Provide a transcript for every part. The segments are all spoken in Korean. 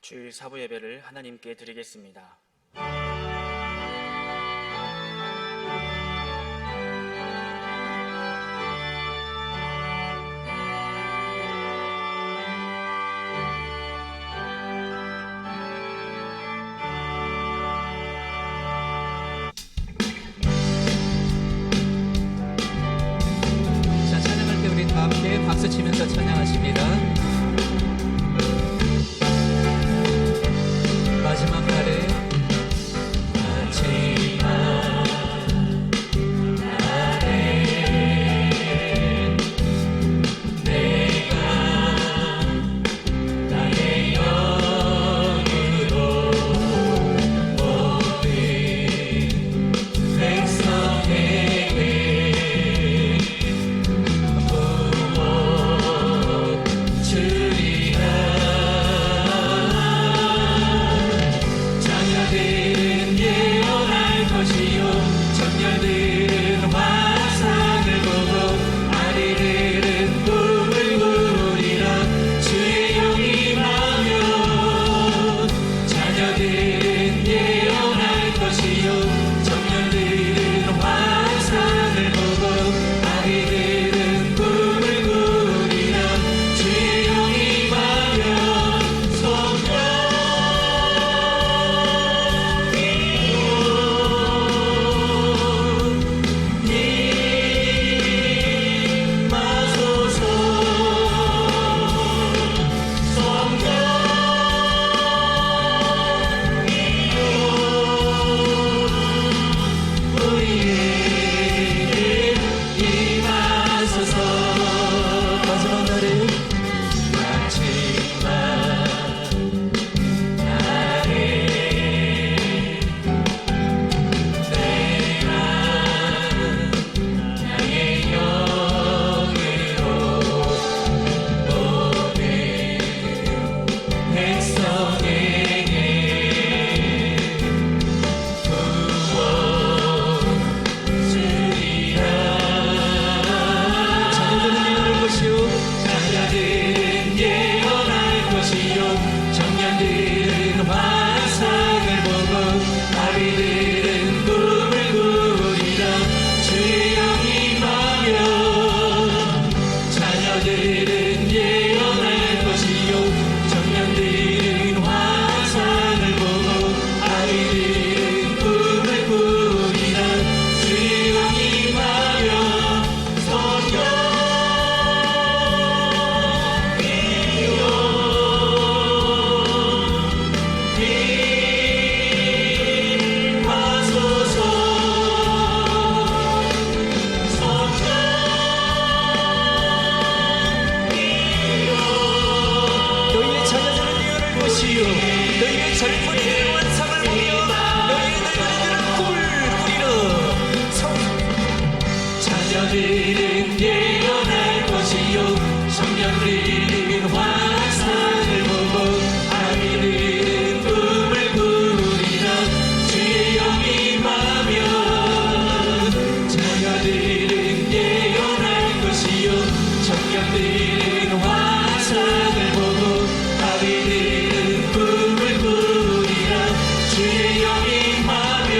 주일 사부 예배를 하나님께 드리겠습니다. 자, 찬양할 때 우리 다 함께 박수 치면서 찬양하십니다. 마지막 날에 너희의 젊은이들의 완성을 보며 너희의 늙은이들은 꿈을 꾸리라. 자녀들은 예언할 것이요 청년들은 환상을 보고 아이들은 꿈을 꾸리라. 주의 영이 임하며 자녀들은 예언할 것이요 청년들은 환상을 보고 아이들은 꿈을 꾸리라. 주의 영이 임하며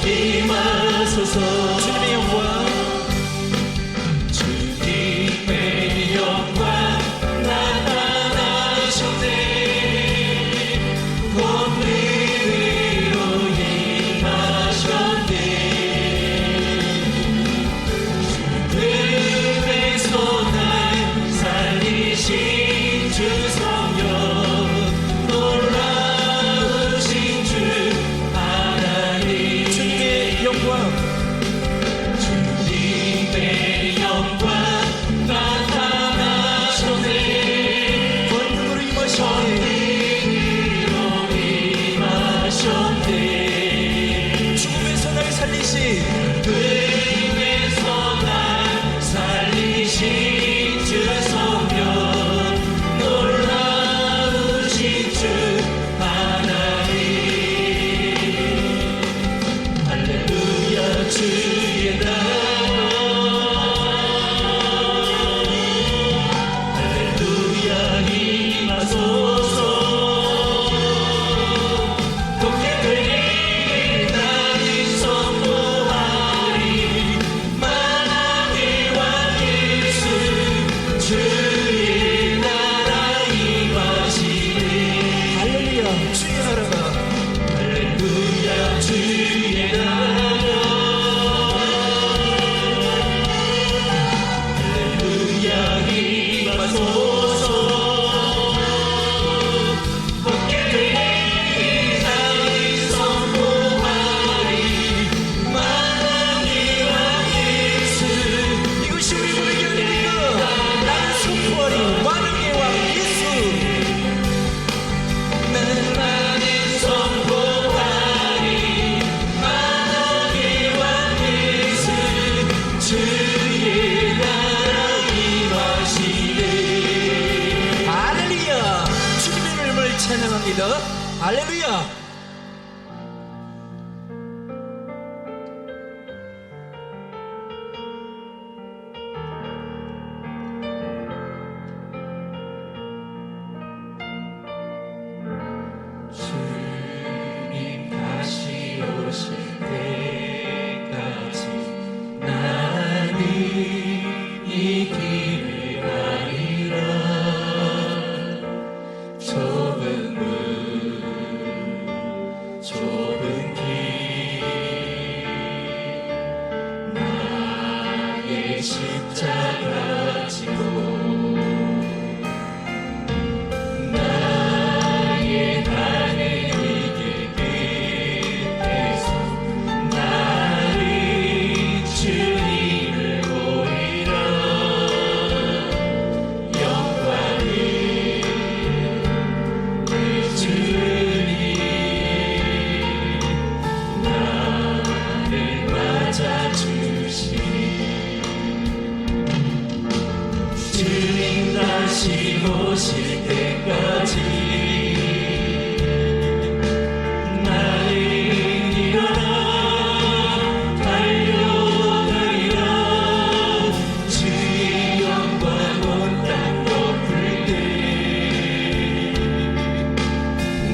임하소서. 주님의 영광, 주님의 영광 나타나셨네. 오늘로 임하셨네. 죽음에서 날 살리신 주 성령, 놀라우신 주 하나님. 주님의 영광, 기도하겠습니다. 할렐루야. 주님 다시 오실 때까지 나는 이 길을 가리라. 좁은 길 나의 십자가 지고 나의 달의 이길 끝에서 나를 주님을 보이라. 영광을 내 주님 나를 맞아주시니 주님 다시 오실 때까지 나는 일어나 달려가리라. 주의 영광 온 땅 덮을 때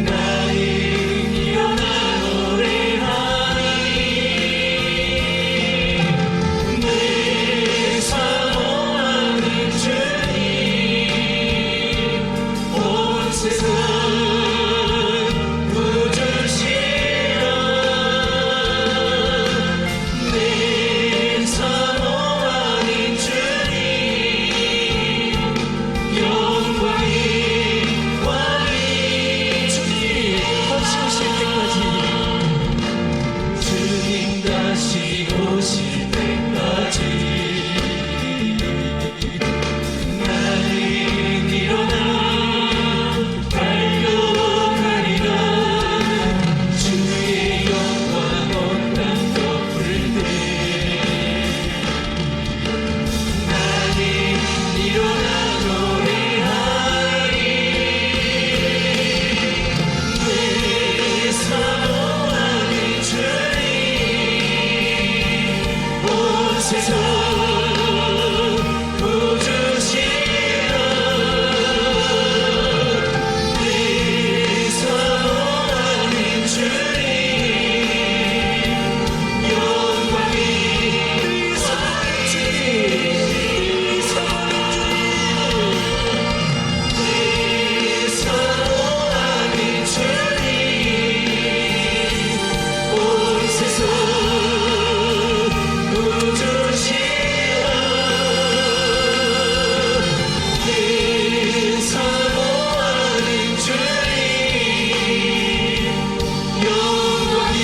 나는 일어나 노래하리. 내 사모하는 주님 온 세상 구주시라. 내 사모하는 주님 영광이 왕이 주님 다시 오실 때까지 주님 다시 오실 때까지 나는 일어나 달려가리라. 주의 영광 온 땅 덮을 때 나는 일어나 노래하리. 내 사모하는 주님 온 세상 구주시라. 내 사모하는 주님 영광이 내 사모하는 주님 내 사모하는 주님 온 세상 구주시라. 내 사모하는 주님 영광이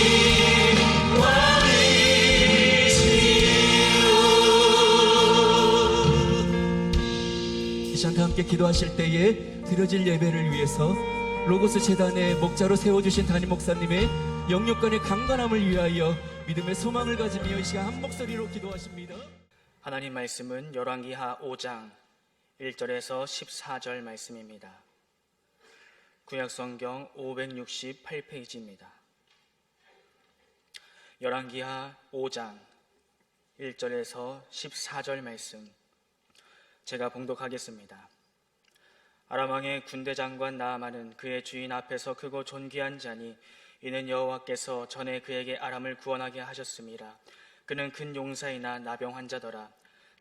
왕이시여. 이 시간 함께 기도하실 때에 드려질 예배를 위해서 로고스 재단의 목자로 세워주신 담임 목사님의 영육간의 강건함을 위하여 믿음의 소망을 가지며 이 시간 한 목소리로 기도하십니다. 하나님 말씀은 열왕기하 5장 1절에서 14절 말씀입니다. 구약성경 568페이지입니다. 열왕기하 5장 1절에서 14절 말씀 제가 봉독하겠습니다. 아람 왕의 군대 장관 나아만은 그의 주인 앞에서 크고 존귀한 자니 이는 여호와께서 전에 그에게 아람을 구원하게 하셨습니다. 그는 큰 용사이나 나병 환자더라.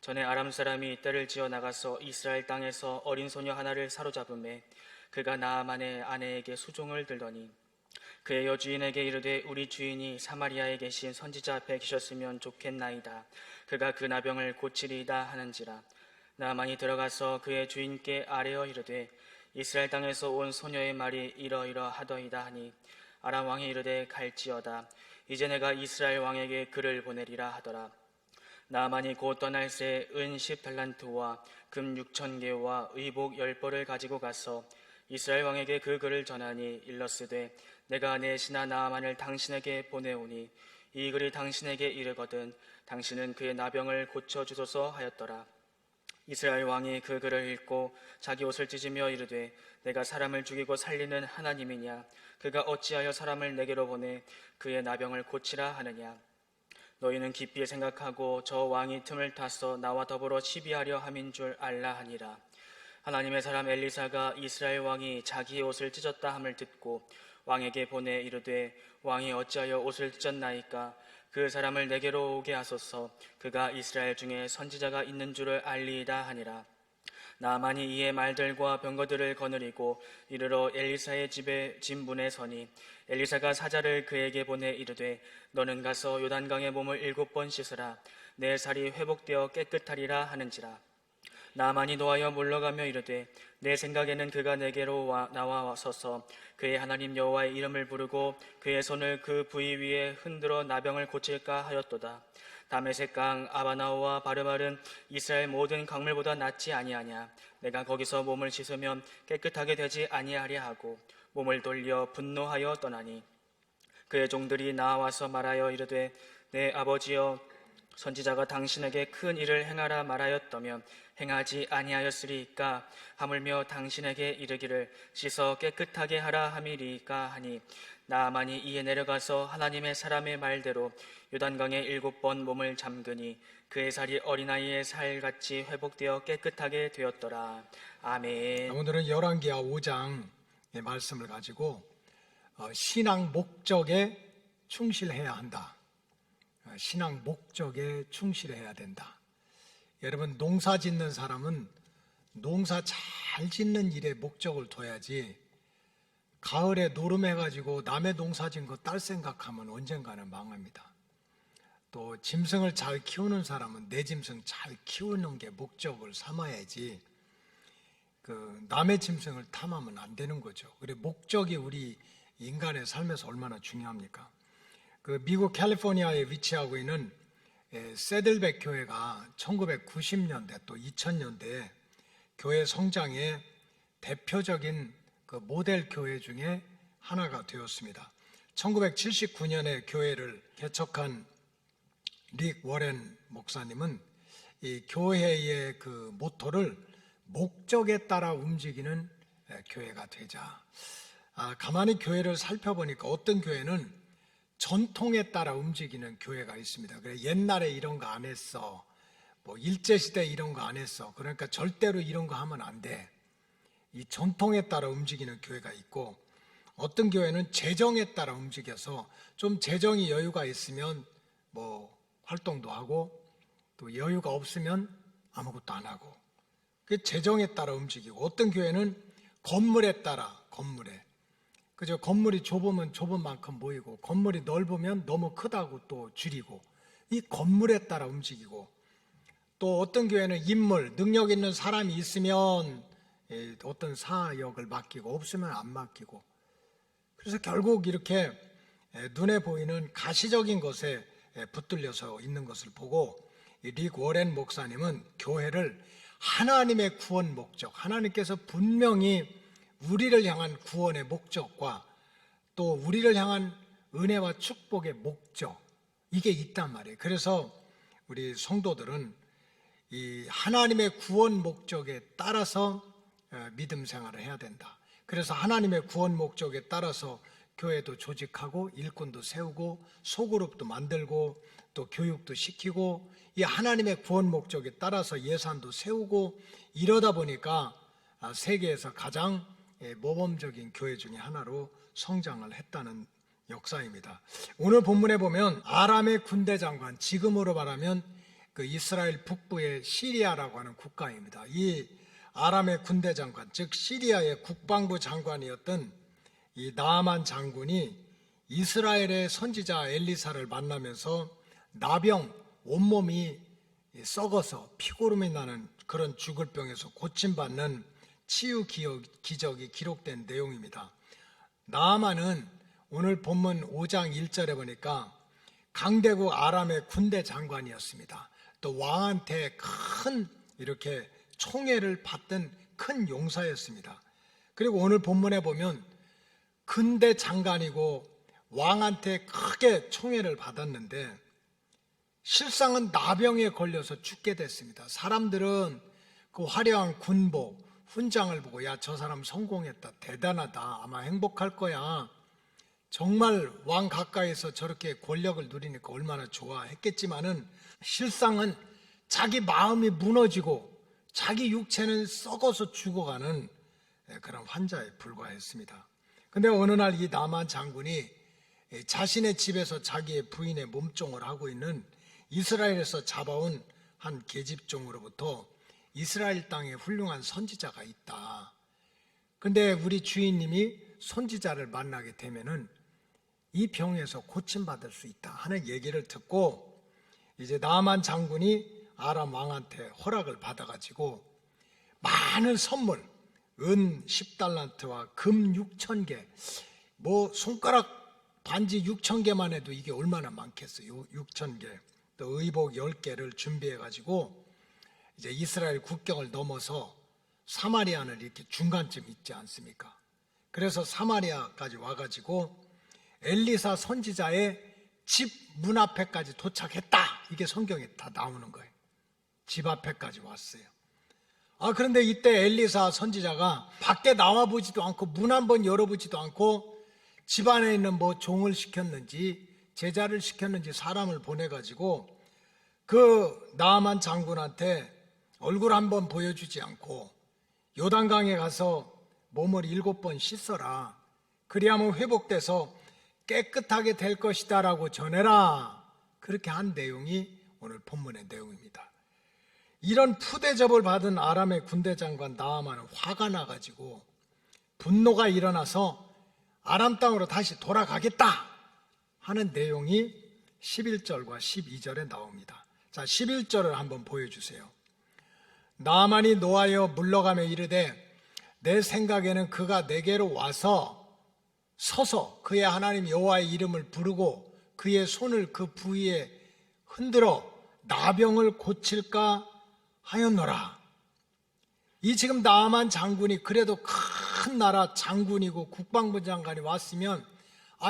전에 아람 사람이 떼를 지어 나가서 이스라엘 땅에서 어린 소녀 하나를 사로잡음에 그가 나아만의 아내에게 수종을 들더니 그의 여주인에게 이르되 우리 주인이 사마리아에 계신 선지자 앞에 계셨으면 좋겠나이다. 그가 그 나병을 고치리이다 하는지라. 나아만이 들어가서 그의 주인께 아뢰어 이르되 이스라엘 땅에서 온 소녀의 말이 이러이러하더이다 하니 아람 왕이 이르되 갈지어다. 이제 내가 이스라엘 왕에게 글을 보내리라 하더라. 나아만이 곧 떠날 새 은 10달란트와 금 6,000개와 의복 10벌을 가지고 가서 이스라엘 왕에게 그 글을 전하니 일러스되 내가 내 신하 나아만을 당신에게 보내오니 이 글이 당신에게 이르거든 당신은 그의 나병을 고쳐주소서 하였더라. 이스라엘 왕이 그 글을 읽고 자기 옷을 찢으며 이르되 내가 사람을 죽이고 살리는 하나님이냐? 그가 어찌하여 사람을 내게로 보내 그의 나병을 고치라 하느냐? 너희는 깊이 생각하고 저 왕이 틈을 타서 나와 더불어 시비하려 함인 줄 알라 하니라. 하나님의 사람 엘리사가 이스라엘 왕이 자기의 옷을 찢었다 함을 듣고 왕에게 보내 이르되 왕이 어찌하여 옷을 찢었나이까? 그 사람을 내게로 오게 하소서. 그가 이스라엘 중에 선지자가 있는 줄을 알리이다 하니라. 나아만이 이에 말들과 병거들을 거느리고 이르러 엘리사의 집에 진문에 서니 엘리사가 사자를 그에게 보내 이르되 너는 가서 요단강에 몸을 7번 씻으라. 내 살이 회복되어 깨끗하리라 하는지라. 나아만이 노하여 물러가며 이르되 내 생각에는 그가 내게로 나와 서서 그의 하나님 여호와의 이름을 부르고 그의 손을 그 부위 위에 흔들어 나병을 고칠까 하였도다. 다메섹 강 아바나오와 바르말은 이스라엘 모든 강물보다 낫지 아니하냐? 내가 거기서 몸을 씻으면 깨끗하게 되지 아니하랴 하고 몸을 돌려 분노하여 떠나니 그의 종들이 나와서 말하여 이르되 내 아버지여 선지자가 당신에게 큰 일을 행하라 말하였다면 행하지 아니하였으리이까? 하물며 당신에게 이르기를 씻어 깨끗하게 하라 함이리이까 하니 나아만이 이에 내려가서 하나님의 사람의 말대로 요단강에 7번 몸을 잠그니 그의 살이 어린아이의 살같이 회복되어 깨끗하게 되었더라. 아멘. 오늘은 열왕기하 5장의 말씀을 가지고 신앙 목적에 충실해야 한다. 신앙 목적에 충실해야 된다. 여러분, 농사 짓는 사람은 농사 잘 짓는 일에 목적을 둬야지 가을에 노름해가지고 남의 농사 짓는 거 딸 생각하면 언젠가는 망합니다. 또 짐승을 잘 키우는 사람은 내 짐승 잘 키우는 게 목적을 삼아야지 남의 짐승을 탐하면 안 되는 거죠. 그래 목적이 우리 인간의 삶에서 얼마나 중요합니까? 미국 캘리포니아에 위치하고 있는 세들백 교회가 1990년대 또 2000년대에 교회 성장의 대표적인 모델 교회 중에 하나가 되었습니다. 1979년에 교회를 개척한 릭 워렌 목사님은 이 교회의 모토를 목적에 따라 움직이는 교회가 되자. 가만히 교회를 살펴보니까 어떤 교회는 전통에 따라 움직이는 교회가 있습니다. 그래 옛날에 이런 거 안 했어. 일제시대 이런 거 안 했어. 그러니까 절대로 이런 거 하면 안 돼. 이 전통에 따라 움직이는 교회가 있고 어떤 교회는 재정에 따라 움직여서 좀 재정이 여유가 있으면 활동도 하고 또 여유가 없으면 아무것도 안 하고 그 재정에 따라 움직이고 어떤 교회는 건물에 따라 그죠? 건물이 좁으면 좁은 만큼 모이고 건물이 넓으면 너무 크다고 또 줄이고 이 건물에 따라 움직이고 또 어떤 교회는 인물, 능력 있는 사람이 있으면 어떤 사역을 맡기고 없으면 안 맡기고 그래서 결국 이렇게 눈에 보이는 가시적인 것에 붙들려서 있는 것을 보고 릭 워렌 목사님은 교회를 하나님의 구원 목적, 하나님께서 분명히 우리를 향한 구원의 목적과 또 우리를 향한 은혜와 축복의 목적 이게 있단 말이에요. 그래서 우리 성도들은 이 하나님의 구원 목적에 따라서 믿음 생활을 해야 된다. 그래서 하나님의 구원 목적에 따라서 교회도 조직하고 일꾼도 세우고 소그룹도 만들고 또 교육도 시키고 이 하나님의 구원 목적에 따라서 예산도 세우고 이러다 보니까 세계에서 가장 모범적인 교회 중에 하나로 성장을 했다는 역사입니다. 오늘 본문에 보면 아람의 군대 장관, 지금으로 말하면 이스라엘 북부의 시리아라고 하는 국가입니다. 이 아람의 군대 장관, 즉 시리아의 국방부 장관이었던 이 나아만 장군이 이스라엘의 선지자 엘리사를 만나면서 나병, 온몸이 썩어서 피고름이 나는 그런 죽을 병에서 고침받는 치유 기적이 기록된 내용입니다. 나아만은 오늘 본문 5장 1절에 보니까 강대국 아람의 군대 장관이었습니다. 또 왕한테 큰 이렇게 총애를 받던 큰 용사였습니다. 그리고 오늘 본문에 보면 군대 장관이고 왕한테 크게 총애를 받았는데 실상은 나병에 걸려서 죽게 됐습니다. 사람들은 그 화려한 군복, 훈장을 보고 야, 저 사람 성공했다, 대단하다, 아마 행복할 거야, 정말 왕 가까이서 저렇게 권력을 누리니까 얼마나 좋아했겠지만은 실상은 자기 마음이 무너지고 자기 육체는 썩어서 죽어가는 그런 환자에 불과했습니다. 근데 어느 날 이 나만 장군이 자신의 집에서 자기의 부인의 몸종을 하고 있는 이스라엘에서 잡아온 한 계집종으로부터 이스라엘 땅에 훌륭한 선지자가 있다. 근데 우리 주인님이 선지자를 만나게 되면은 이 병에서 고침받을 수 있다 하는 얘기를 듣고 이제 나만 장군이 아람 왕한테 허락을 받아가지고 많은 선물, 은 10달란트와 금 6,000개, 뭐 손가락 반지 6,000개만 해도 이게 얼마나 많겠어요. 6,000개, 또 의복 10개를 준비해가지고 이제 이스라엘 국경을 넘어서 사마리아는 이렇게 중간쯤 있지 않습니까? 그래서 사마리아까지 와가지고 엘리사 선지자의 집 문 앞에까지 도착했다. 이게 성경에 다 나오는 거예요. 집 앞에까지 왔어요. 그런데 이때 엘리사 선지자가 밖에 나와보지도 않고 문 한번 열어보지도 않고 집 안에 있는 뭐 종을 시켰는지 제자를 시켰는지 사람을 보내가지고 그 나아만 장군한테 얼굴 한번 보여주지 않고 요단강에 가서 몸을 7번 씻어라. 그리하면 회복돼서 깨끗하게 될 것이다 라고 전해라. 그렇게 한 내용이 오늘 본문의 내용입니다. 이런 푸대접을 받은 아람의 군대 장관 나아만은 화가 나가지고 분노가 일어나서 아람 땅으로 다시 돌아가겠다 하는 내용이 11절과 12절에 나옵니다. 자, 11절을 한번 보여주세요. 나아만이 노하여 물러가며 이르되 내 생각에는 그가 내게로 와서 서서 그의 하나님 여호와의 이름을 부르고 그의 손을 그 부위에 흔들어 나병을 고칠까 하였노라. 이 지금 나아만 장군이 그래도 큰 나라 장군이고 국방부 장관이 왔으면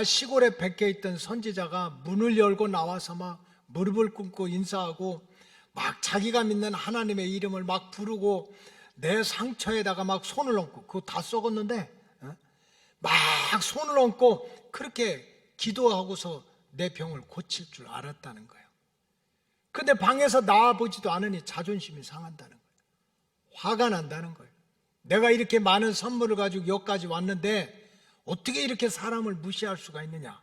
시골에 백해 있던 선지자가 문을 열고 나와서 막 무릎을 꿇고 인사하고 막 자기가 믿는 하나님의 이름을 막 부르고 내 상처에다가 막 손을 얹고 그거 다 썩었는데 막 손을 얹고 그렇게 기도하고서 내 병을 고칠 줄 알았다는 거예요. 근데 방에서 나와보지도 않으니 자존심이 상한다는 거예요. 화가 난다는 거예요. 내가 이렇게 많은 선물을 가지고 여기까지 왔는데 어떻게 이렇게 사람을 무시할 수가 있느냐.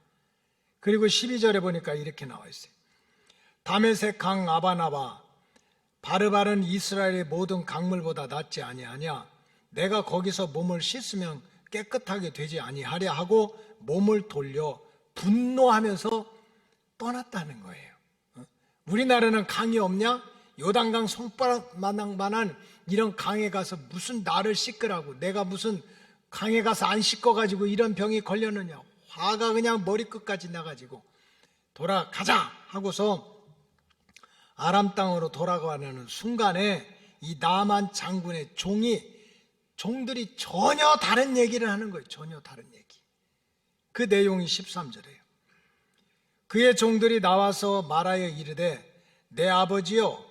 그리고 12절에 보니까 이렇게 나와 있어요. 다메섹 강 아바나바 바르바른 이스라엘의 모든 강물보다 낫지 아니하냐. 내가 거기서 몸을 씻으면 깨끗하게 되지 아니하랴 하고 몸을 돌려 분노하면서 떠났다는 거예요. 우리나라는 강이 없냐? 요단강 손바닥만한 이런 강에 가서 무슨 나를 씻으라고, 내가 무슨 강에 가서 안 씻어가지고 이런 병이 걸렸느냐. 화가 그냥 머리끝까지 나가지고 돌아가자 하고서 아람 땅으로 돌아가는 순간에 이 나만 장군의 종들이 전혀 다른 얘기를 하는 거예요. 전혀 다른 얘기. 그 내용이 13절이에요. 그의 종들이 나와서 말하여 이르되 내 아버지여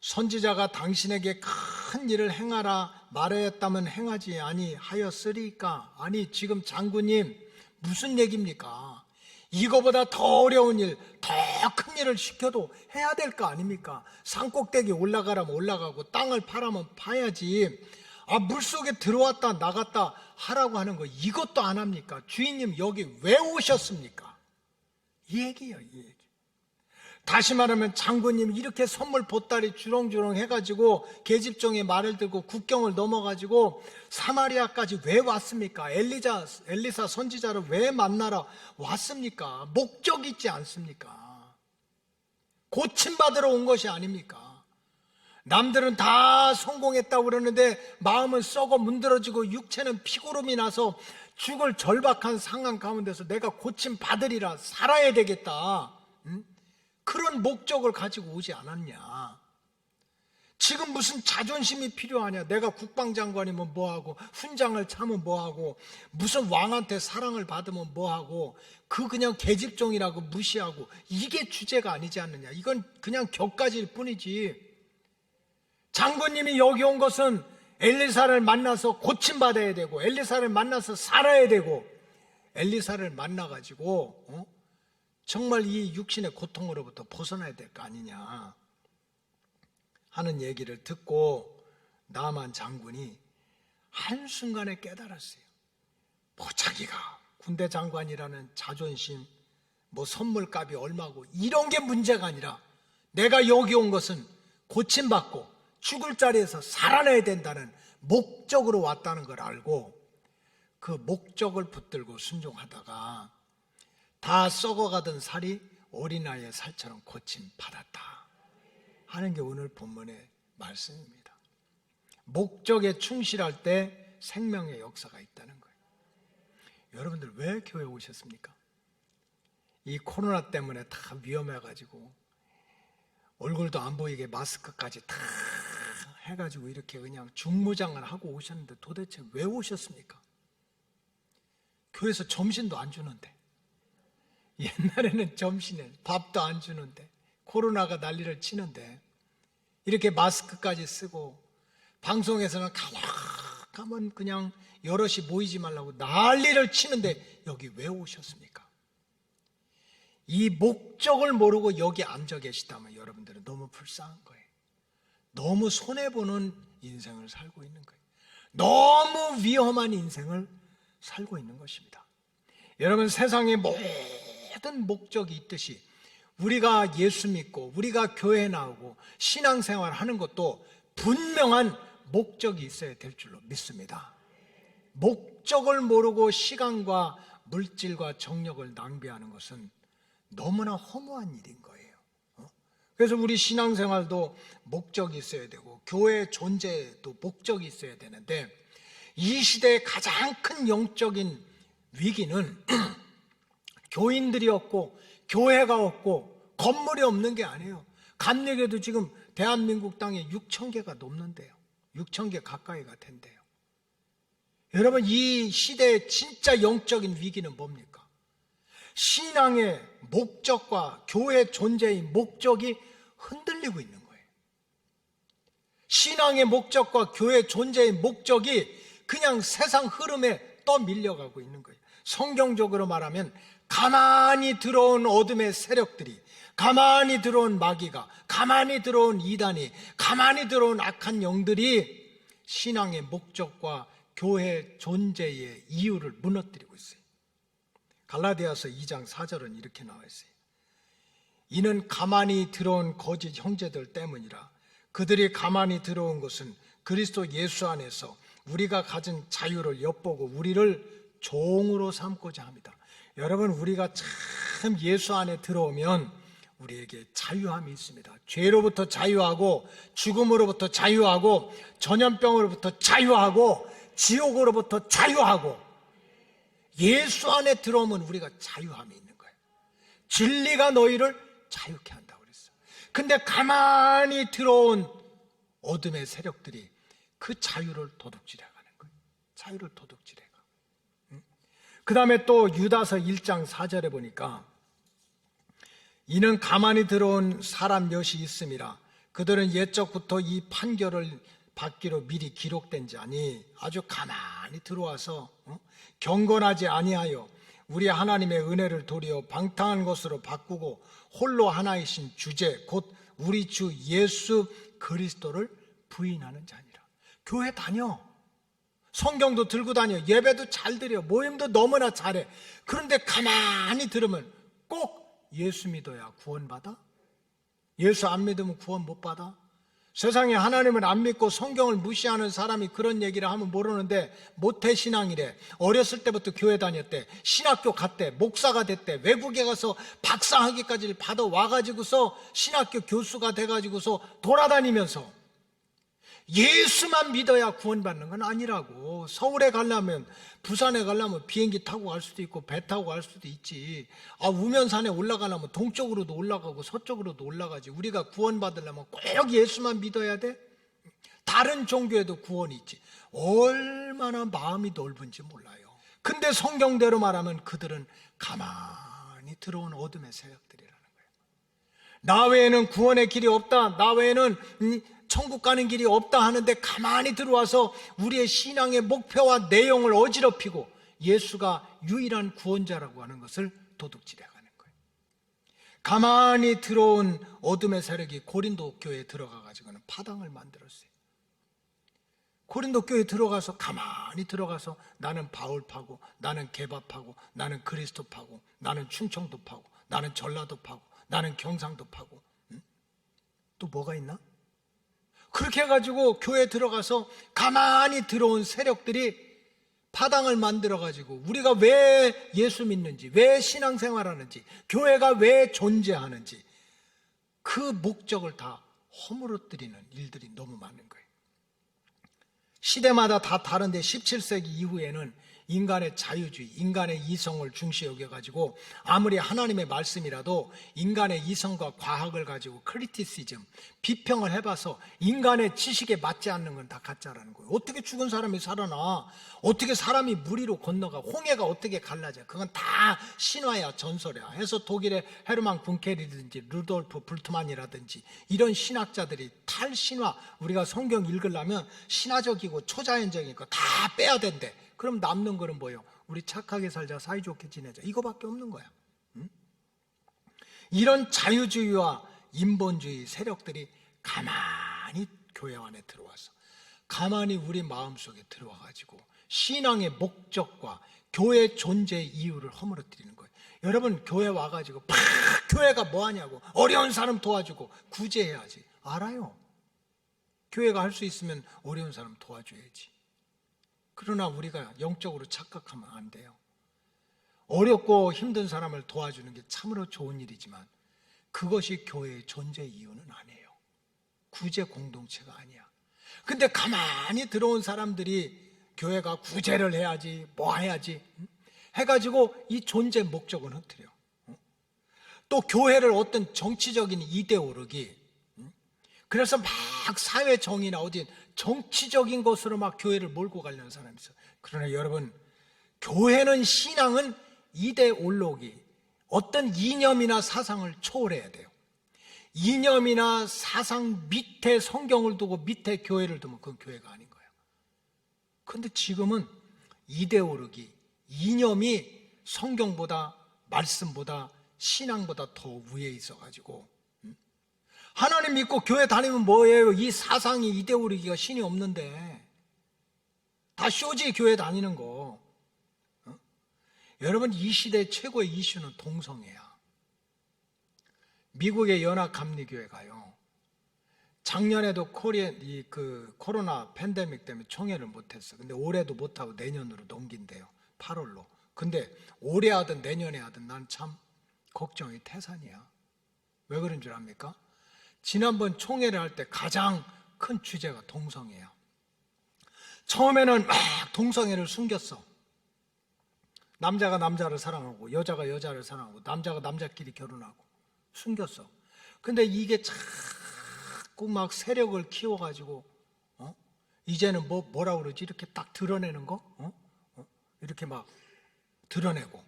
선지자가 당신에게 큰 일을 행하라 말하였다면 행하지 아니하였으리까. 아니 지금 장군님 무슨 얘기입니까? 이거보다 더 어려운 일, 더 큰 일을 시켜도 해야 될 거 아닙니까? 산꼭대기 올라가라면 올라가고 땅을 파라면 파야지. 물속에 들어왔다 나갔다 하라고 하는 거 이것도 안 합니까? 주인님 여기 왜 오셨습니까? 이 얘기예요, 이 얘기. 다시 말하면 장군님 이렇게 선물 보따리 주렁주렁 해가지고 계집종의 말을 듣고 국경을 넘어가지고 사마리아까지 왜 왔습니까? 엘리사 선지자를 왜 만나러 왔습니까? 목적이 있지 않습니까? 고침받으러 온 것이 아닙니까? 남들은 다 성공했다고 그러는데 마음은 썩어 문드러지고 육체는 피고름이 나서 죽을 절박한 상황 가운데서 내가 고침받으리라, 살아야 되겠다. 그런 목적을 가지고 오지 않았냐. 지금 무슨 자존심이 필요하냐. 내가 국방장관이면 뭐하고 훈장을 차면 뭐하고 무슨 왕한테 사랑을 받으면 뭐하고 그냥 계집종이라고 무시하고 이게 주제가 아니지 않느냐. 이건 그냥 격가지일 뿐이지. 장군님이 여기 온 것은 엘리사를 만나서 고침받아야 되고, 엘리사를 만나서 살아야 되고, 엘리사를 만나가지고 정말 이 육신의 고통으로부터 벗어나야 될 거 아니냐 하는 얘기를 듣고 나만 장군이 한순간에 깨달았어요. 뭐 자기가 군대 장관이라는 자존심, 뭐 선물값이 얼마고 이런 게 문제가 아니라 내가 여기 온 것은 고침받고 죽을 자리에서 살아내야 된다는 목적으로 왔다는 걸 알고 그 목적을 붙들고 순종하다가 다 썩어가던 살이 어린아이의 살처럼 고침받았다 하는 게 오늘 본문의 말씀입니다. 목적에 충실할 때 생명의 역사가 있다는 거예요. 여러분들 왜 교회 오셨습니까? 이 코로나 때문에 다 위험해가지고 얼굴도 안 보이게 마스크까지 다 해가지고 이렇게 그냥 중무장을 하고 오셨는데 도대체 왜 오셨습니까? 교회에서 점심도 안 주는데, 옛날에는 점심에 밥도 안 주는데, 코로나가 난리를 치는데 이렇게 마스크까지 쓰고 방송에서는 가만 그냥 여럿이 모이지 말라고 난리를 치는데 여기 왜 오셨습니까? 이 목적을 모르고 여기 앉아 계시다면 여러분들은 너무 불쌍한 거예요. 너무 손해보는 인생을 살고 있는 거예요. 너무 위험한 인생을 살고 있는 것입니다. 여러분, 세상에 모든 목적이 있듯이 우리가 예수 믿고 우리가 교회 나오고 신앙생활 하는 것도 분명한 목적이 있어야 될 줄로 믿습니다. 목적을 모르고 시간과 물질과 정력을 낭비하는 것은 너무나 허무한 일인 거예요. 그래서 우리 신앙생활도 목적이 있어야 되고 교회의 존재에도 목적이 있어야 되는데, 이 시대의 가장 큰 영적인 위기는 교인들이 없고 교회가 없고 건물이 없는 게 아니에요. 감리교도 지금 대한민국 땅에 6,000개가 넘는데요. 6,000개 가까이가 된대요. 여러분, 이 시대의 진짜 영적인 위기는 뭡니까? 신앙의 목적과 교회 존재의 목적이 흔들리고 있는 거예요. 신앙의 목적과 교회 존재의 목적이 그냥 세상 흐름에 떠밀려가고 있는 거예요. 성경적으로 말하면 가만히 들어온 어둠의 세력들이, 가만히 들어온 마귀가, 가만히 들어온 이단이, 가만히 들어온 악한 영들이 신앙의 목적과 교회 존재의 이유를 무너뜨리고 있어요. 갈라디아서 2장 4절은 이렇게 나와 있어요. 이는 가만히 들어온 거짓 형제들 때문이라. 그들이 가만히 들어온 것은 그리스도 예수 안에서 우리가 가진 자유를 엿보고 우리를 종으로 삼고자 합니다. 여러분, 우리가 참 예수 안에 들어오면 우리에게 자유함이 있습니다. 죄로부터 자유하고 죽음으로부터 자유하고 전염병으로부터 자유하고 지옥으로부터 자유하고, 예수 안에 들어오면 우리가 자유함이 있는 거예요. 진리가 너희를 자유케 한다고 그랬어요. 근데 가만히 들어온 어둠의 세력들이 그 자유를 도둑질해가는 거예요. 자유를 도둑질해가. 그 다음에 또 유다서 1장 4절에 보니까 이는 가만히 들어온 사람 몇이 있음이라. 그들은 옛적부터 이 판결을 받기로 미리 기록된 자니 아주 가만히 들어와서 경건하지 아니하여 우리 하나님의 은혜를 도리어 방탕한 것으로 바꾸고 홀로 하나이신 주제 곧 우리 주 예수 그리스도를 부인하는 자니라. 교회 다녀, 성경도 들고 다녀, 예배도 잘 드려, 모임도 너무나 잘해. 그런데 가만히 들으면 꼭 예수 믿어야 구원받아? 예수 안 믿으면 구원 못 받아? 세상에 하나님을 안 믿고 성경을 무시하는 사람이 그런 얘기를 하면 모르는데 모태신앙이래. 어렸을 때부터 교회 다녔대, 신학교 갔대, 목사가 됐대, 외국에 가서 박사학위까지 받아 와가지고서 신학교 교수가 돼가지고서 돌아다니면서 예수만 믿어야 구원받는 건 아니라고. 서울에 가려면, 부산에 가려면 비행기 타고 갈 수도 있고 배 타고 갈 수도 있지. 우면산에 올라가려면 동쪽으로도 올라가고 서쪽으로도 올라가지. 우리가 구원받으려면 꼭 예수만 믿어야 돼? 다른 종교에도 구원이 있지. 얼마나 마음이 넓은지 몰라요. 근데 성경대로 말하면 그들은 가만히 들어온 어둠의 세력들이라는 거예요. 나 외에는 구원의 길이 없다. 나 외에는 천국 가는 길이 없다 하는데 가만히 들어와서 우리의 신앙의 목표와 내용을 어지럽히고 예수가 유일한 구원자라고 하는 것을 도둑질해 가는 거예요. 가만히 들어온 어둠의 세력이 고린도 교회에 들어가 가지고는 파당을 만들었어요. 고린도 교회에 들어가서 가만히 들어가서 나는 바울파고, 나는 개바파고, 나는 그리스도파고, 나는 충청도파고, 나는 전라도파고, 나는 경상도파고, 또 뭐가 있나? 그렇게 해가지고 교회에 들어가서 가만히 들어온 세력들이 파당을 만들어가지고 우리가 왜 예수 믿는지, 왜 신앙생활하는지, 교회가 왜 존재하는지 그 목적을 다 허물어뜨리는 일들이 너무 많은 거예요. 시대마다 다 다른데 17세기 이후에는 인간의 자유주의, 인간의 이성을 중시 여겨가지고 아무리 하나님의 말씀이라도 인간의 이성과 과학을 가지고 크리티시즘, 비평을 해봐서 인간의 지식에 맞지 않는 건 다 가짜라는 거예요. 어떻게 죽은 사람이 살아나? 어떻게 사람이 물 위로 건너가? 홍해가 어떻게 갈라져? 그건 다 신화야, 전설이야 해서 독일의 헤르만 군켈이든지 루돌프 불트만이라든지 이런 신학자들이 탈신화, 우리가 성경 읽으려면 신화적이고 초자연적인 거 다 빼야 된대. 그럼 남는 거는 뭐예요? 우리 착하게 살자, 사이좋게 지내자, 이거밖에 없는 거야. 이런 자유주의와 인본주의 세력들이 가만히 교회 안에 들어와서 가만히 우리 마음속에 들어와가지고 신앙의 목적과 교회 존재의 이유를 허물어뜨리는 거예요. 여러분 교회 와가지고 팍 교회가 뭐하냐고, 어려운 사람 도와주고 구제해야지. 알아요. 교회가 할 수 있으면 어려운 사람 도와줘야지. 그러나 우리가 영적으로 착각하면 안 돼요. 어렵고 힘든 사람을 도와주는 게 참으로 좋은 일이지만 그것이 교회의 존재 이유는 아니에요. 구제 공동체가 아니야. 근데 가만히 들어온 사람들이 교회가 구제를 해야지, 뭐 해야지 해가지고 이 존재 목적은 흐트려. 또 교회를 어떤 정치적인 이데올로기, 그래서 막 사회 정의나 어디 정치적인 것으로 막 교회를 몰고 가려는 사람이 있어요. 그러나 여러분, 교회는, 신앙은 이데올로기, 어떤 이념이나 사상을 초월해야 돼요. 이념이나 사상 밑에 성경을 두고 밑에 교회를 두면 그건 교회가 아닌 거예요. 그런데 지금은 이데올로기, 이념이 성경보다, 말씀보다, 신앙보다 더 위에 있어가지고 하나님 믿고 교회 다니면 뭐예요? 이 사상이, 이데올로기가 신이 없는데 다 쇼지 교회 다니는 거. 여러분, 이 시대 최고의 이슈는 동성애야. 미국의 연합감리교회가요, 작년에도 코로나 팬데믹 때문에 총회를 못했어. 근데 올해도 못하고 내년으로 넘긴대요. 8월로. 근데 올해 하든 내년에 하든 난 참 걱정이 태산이야. 왜 그런 줄 압니까? 지난번 총회를 할 때 가장 큰 주제가 동성애야. 처음에는 막 동성애를 숨겼어. 남자가 남자를 사랑하고 여자가 여자를 사랑하고 남자가 남자끼리 결혼하고 숨겼어. 근데 이게 자꾸 막 세력을 키워가지고 이제는 뭐라 그러지? 이렇게 딱 드러내는 거? 이렇게 막 드러내고.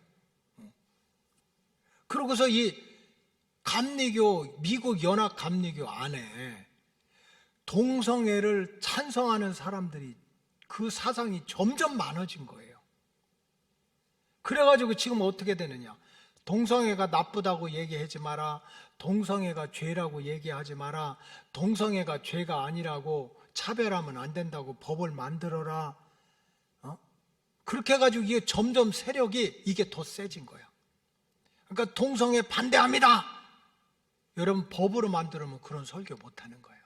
그러고서 이 감리교, 미국 연합 감리교 안에 동성애를 찬성하는 사람들이, 그 사상이 점점 많아진 거예요. 그래가지고 지금 어떻게 되느냐? 동성애가 나쁘다고 얘기하지 마라, 동성애가 죄라고 얘기하지 마라, 동성애가 죄가 아니라고, 차별하면 안 된다고 법을 만들어라. 그렇게 해가지고 이게 점점 세력이 이게 더 세진 거야. 그러니까 동성애 반대합니다. 여러분, 법으로 만들면 그런 설교 못하는 거예요.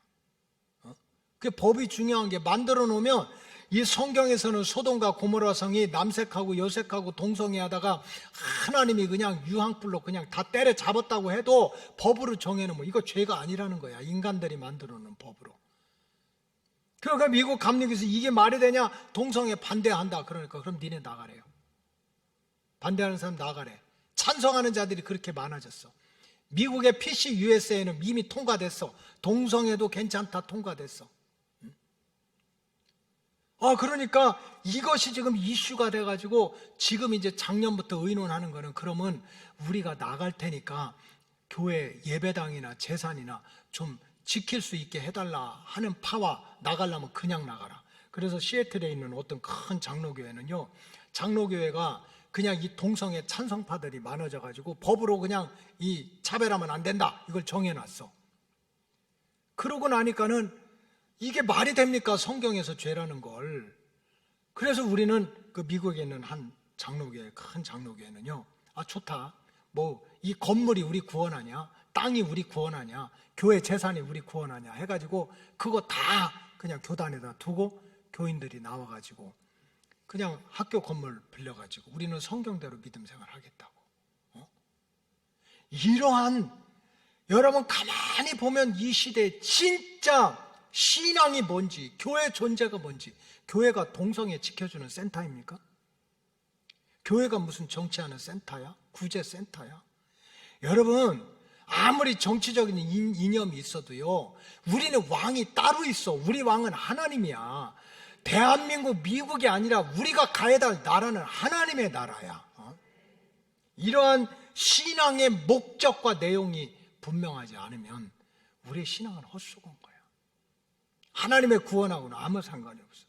그 법이 중요한 게, 만들어 놓으면 이 성경에서는 소돔과 고모라 성이 남색하고 여색하고 동성애하다가 하나님이 그냥 유황불로 그냥 다 때려잡았다고 해도 법으로 정해놓으면 이거 죄가 아니라는 거야. 인간들이 만들어 놓은 법으로. 그러니까 미국 감리교에서 이게 말이 되냐? 동성애 반대한다. 그러니까 그럼 니네 나가래요. 반대하는 사람 나가래. 찬성하는 자들이 그렇게 많아졌어. 미국의 PC USA는 이미 통과됐어. 동성애도 괜찮다 통과됐어. 그러니까 이것이 지금 이슈가 돼가지고 지금 이제 작년부터 의논하는 거는, 그러면 우리가 나갈 테니까 교회 예배당이나 재산이나 좀 지킬 수 있게 해달라 하는 파와 나가려면 그냥 나가라. 그래서 시애틀에 있는 어떤 큰 장로교회는요, 장로교회가 그냥 이 동성애 찬성파들이 많아져 가지고 법으로 그냥 이 차별하면 안 된다 이걸 정해놨어. 그러고 나니까는 이게 말이 됩니까? 성경에서 죄라는 걸. 그래서 우리는 그 미국에 있는 한 장로교회, 큰 장로교회는요, 아 좋다, 뭐 이 건물이 우리 구원하냐, 땅이 우리 구원하냐, 교회 재산이 우리 구원하냐 해가지고 그거 다 그냥 교단에다 두고 교인들이 나와가지고 그냥 학교 건물 빌려가지고 우리는 성경대로 믿음 생활 하겠다고. 이러한, 여러분 가만히 보면 이 시대에 진짜 신앙이 뭔지, 교회 존재가 뭔지. 교회가 동성애 지켜주는 센터입니까? 교회가 무슨 정치하는 센터야? 구제 센터야? 여러분, 아무리 정치적인 이념이 있어도요, 우리는 왕이 따로 있어. 우리 왕은 하나님이야. 대한민국, 미국이 아니라 우리가 가야 될 나라는 하나님의 나라야. 이러한 신앙의 목적과 내용이 분명하지 않으면 우리의 신앙은 헛수고인 거야. 하나님의 구원하고는 아무 상관이 없어.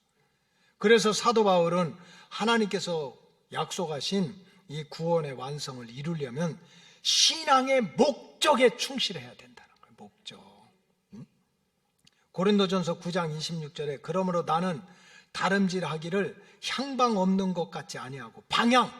그래서 사도 바울은 하나님께서 약속하신 이 구원의 완성을 이루려면 신앙의 목적에 충실해야 된다는 거예요. 목적. 고린도전서 9장 26절에 그러므로 나는 다름질하기를 향방 없는 것 같지 아니하고 방향,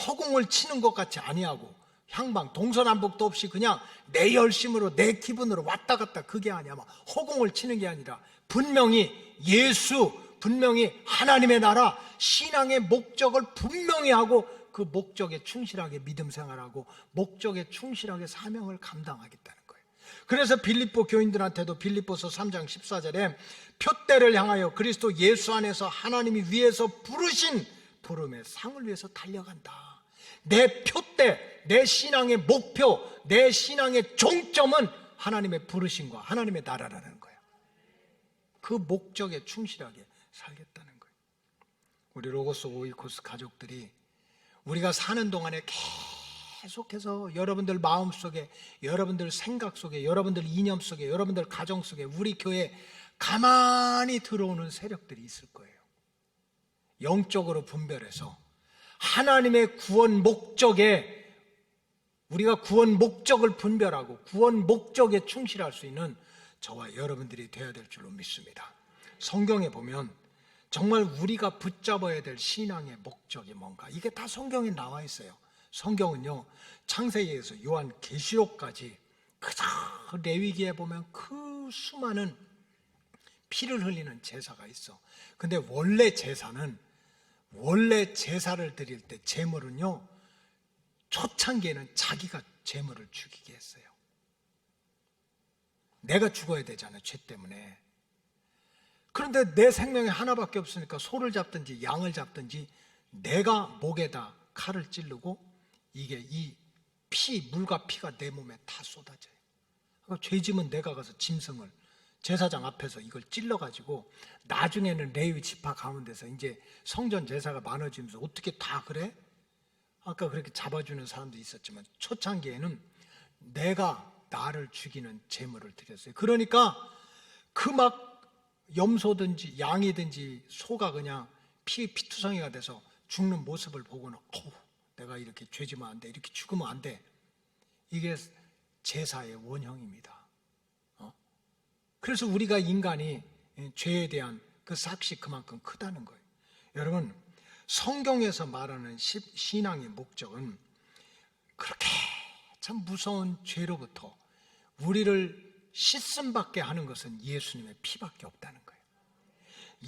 허공을 치는 것 같지 아니하고 향방, 동서남북도 없이 그냥 내 열심으로 내 기분으로 왔다 갔다 그게 아니야. 막 허공을 치는 게 아니라 분명히 예수, 분명히 하나님의 나라, 신앙의 목적을 분명히 하고 그 목적에 충실하게 믿음 생활하고 목적에 충실하게 사명을 감당하겠다는 거예요. 그래서 빌립보 교인들한테도 빌립보서 3장 14절에 표대를 향하여 그리스도 예수 안에서 하나님이 위에서 부르신 부름의 상을 위해서 달려간다. 내 표대, 내 신앙의 목표, 내 신앙의 종점은 하나님의 부르심과 하나님의 나라라는 거예요. 그 목적에 충실하게 살겠다는 거예요. 우리 로고스 오이코스 가족들이 우리가 사는 동안에 계속해서 여러분들 마음속에, 여러분들 생각 속에, 여러분들 이념 속에, 여러분들 가정 속에 우리 교회에 가만히 들어오는 세력들이 있을 거예요. 영적으로 분별해서 하나님의 구원 목적에, 우리가 구원 목적을 분별하고 구원 목적에 충실할 수 있는 저와 여러분들이 되어야 될 줄로 믿습니다. 성경에 보면 정말 우리가 붙잡아야 될 신앙의 목적이 뭔가, 이게 다 성경에 나와 있어요. 성경은요, 창세기에서 요한 계시록까지 그저 레위기에 보면 그 수많은 피를 흘리는 제사가 있어. 근데 원래 제사를 드릴 때 제물은요, 초창기에는 자기가 제물을 죽이게 했어요. 내가 죽어야 되잖아요, 죄 때문에. 그런데 내 생명이 하나밖에 없으니까 소를 잡든지 양을 잡든지 내가 목에다 칼을 찌르고 이게 이 물과 피가 내 몸에 다 쏟아져요. 그러니까 죄짐은 내가 가서 짐승을 제사장 앞에서 이걸 찔러가지고 나중에는 레위 지파 가운데서 이제 성전 제사가 많아지면서 어떻게 다 그래? 아까 그렇게 잡아주는 사람도 있었지만 초창기에는 내가 나를 죽이는 제물을 드렸어요. 그러니까 그 막 염소든지 양이든지 소가 그냥 피투성이가 돼서 죽는 모습을 보고는 내가 이렇게 죄지면 안 돼, 이렇게 죽으면 안 돼. 이게 제사의 원형입니다. 그래서 우리가 인간이 죄에 대한 그 삭시 그만큼 크다는 거예요. 여러분, 성경에서 말하는 신앙의 목적은 그렇게 참 무서운 죄로부터 우리를 씻음받게 하는 것은 예수님의 피밖에 없다는 거예요.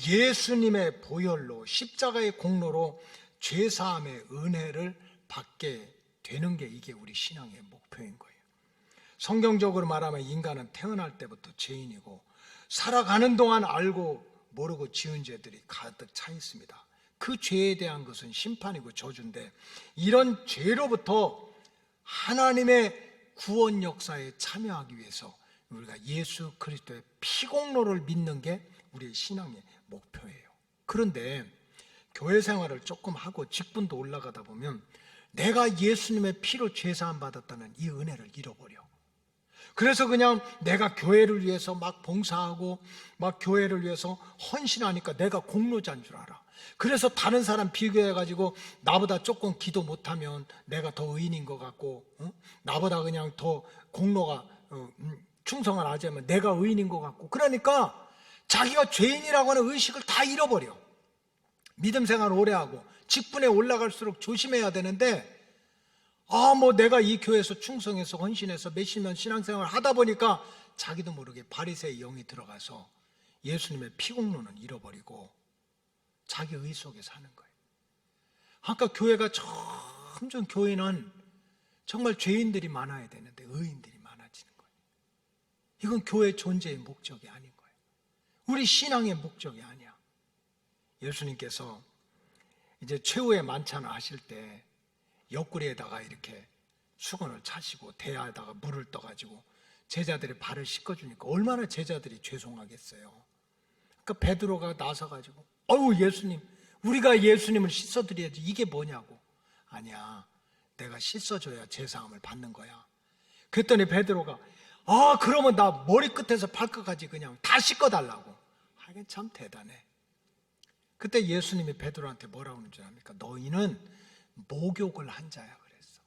예수님의 보혈로, 십자가의 공로로 죄사함의 은혜를 받게 되는 게 이게 우리 신앙의 목표인 거예요. 성경적으로 말하면 인간은 태어날 때부터 죄인이고 살아가는 동안 알고 모르고 지은 죄들이 가득 차 있습니다. 그 죄에 대한 것은 심판이고 저주인데, 이런 죄로부터 하나님의 구원 역사에 참여하기 위해서 우리가 예수 그리스도의 피공로를 믿는 게 우리의 신앙의 목표예요. 그런데 교회 생활을 조금 하고 직분도 올라가다 보면 내가 예수님의 피로 죄사함 받았다는 이 은혜를 잃어버려. 그래서 그냥 내가 교회를 위해서 막 봉사하고 막 교회를 위해서 헌신하니까 내가 공로자인 줄 알아. 그래서 다른 사람 비교해가지고 나보다 조금 기도 못하면 내가 더 의인인 것 같고, 나보다 그냥 더 공로가 충성을 하지 않으면 내가 의인인 것 같고, 그러니까 자기가 죄인이라고 하는 의식을 다 잃어버려. 믿음 생활 오래 하고 직분에 올라갈수록 조심해야 되는데, 뭐 내가 이 교회에서 충성해서 헌신해서 몇십 년 신앙생활을 하다 보니까 자기도 모르게 바리새의 영이 들어가서 예수님의 피공로는 잃어버리고 자기 의 속에 사는 거예요. 아까 교회가 점점 교회는 정말 죄인들이 많아야 되는데 의인들이 많아지는 거예요. 이건 교회 존재의 목적이 아닌 거예요. 우리 신앙의 목적이 아니야. 예수님께서 이제 최후의 만찬을 하실 때 옆구리에다가 이렇게 수건을 차시고 대야에다가 물을 떠가지고 제자들의 발을 씻겨주니까 얼마나 제자들이 죄송하겠어요. 그러니까 베드로가 나서가지고 예수님, 우리가 예수님을 씻어드려야지. 이게 뭐냐고. 아니야, 내가 씻어줘야 죄사함을 받는 거야. 그랬더니 베드로가 그러면 나 머리끝에서 발끝까지 그냥 다 씻어달라고. 하긴 참 대단해. 그때 예수님이 베드로한테 뭐라고 하는 줄 압니까? 너희는 목욕을 한 자야 그랬어.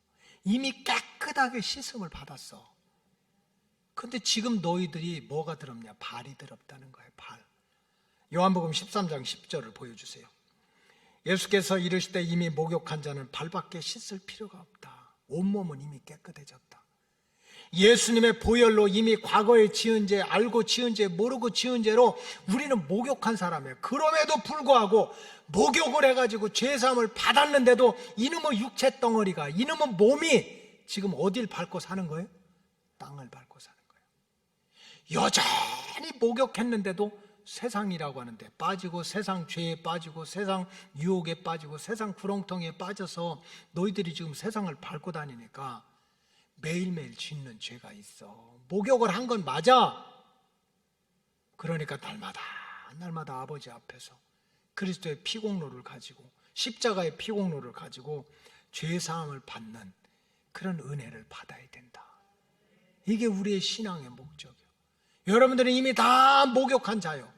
이미 깨끗하게 씻음을 받았어. 근데 지금 너희들이 뭐가 더럽냐? 발이 더럽다는 거예요. 발. 요한복음 13장 10절을 보여주세요. 예수께서 이르시되 이미 목욕한 자는 발밖에 씻을 필요가 없다. 온몸은 이미 깨끗해졌다. 예수님의 보혈로 이미 과거에 지은 죄, 알고 지은 죄, 모르고 지은 죄로 우리는 목욕한 사람이에요. 그럼에도 불구하고 목욕을 해가지고 죄사함을 받았는데도 이놈의 육체 덩어리가, 이놈의 몸이 지금 어딜 밟고 사는 거예요? 땅을 밟고 사는 거예요. 여전히 목욕했는데도 세상이라고 하는데 빠지고, 세상 죄에 빠지고, 세상 유혹에 빠지고, 세상 구렁텅이에 빠져서 너희들이 지금 세상을 밟고 다니니까 매일매일 짓는 죄가 있어. 목욕을 한 건 맞아. 그러니까 날마다 아버지 앞에서 그리스도의 피공로를 가지고, 십자가의 피공로를 가지고 죄사함을 받는 그런 은혜를 받아야 된다. 이게 우리의 신앙의 목적이에요. 여러분들은 이미 다 목욕한 자요.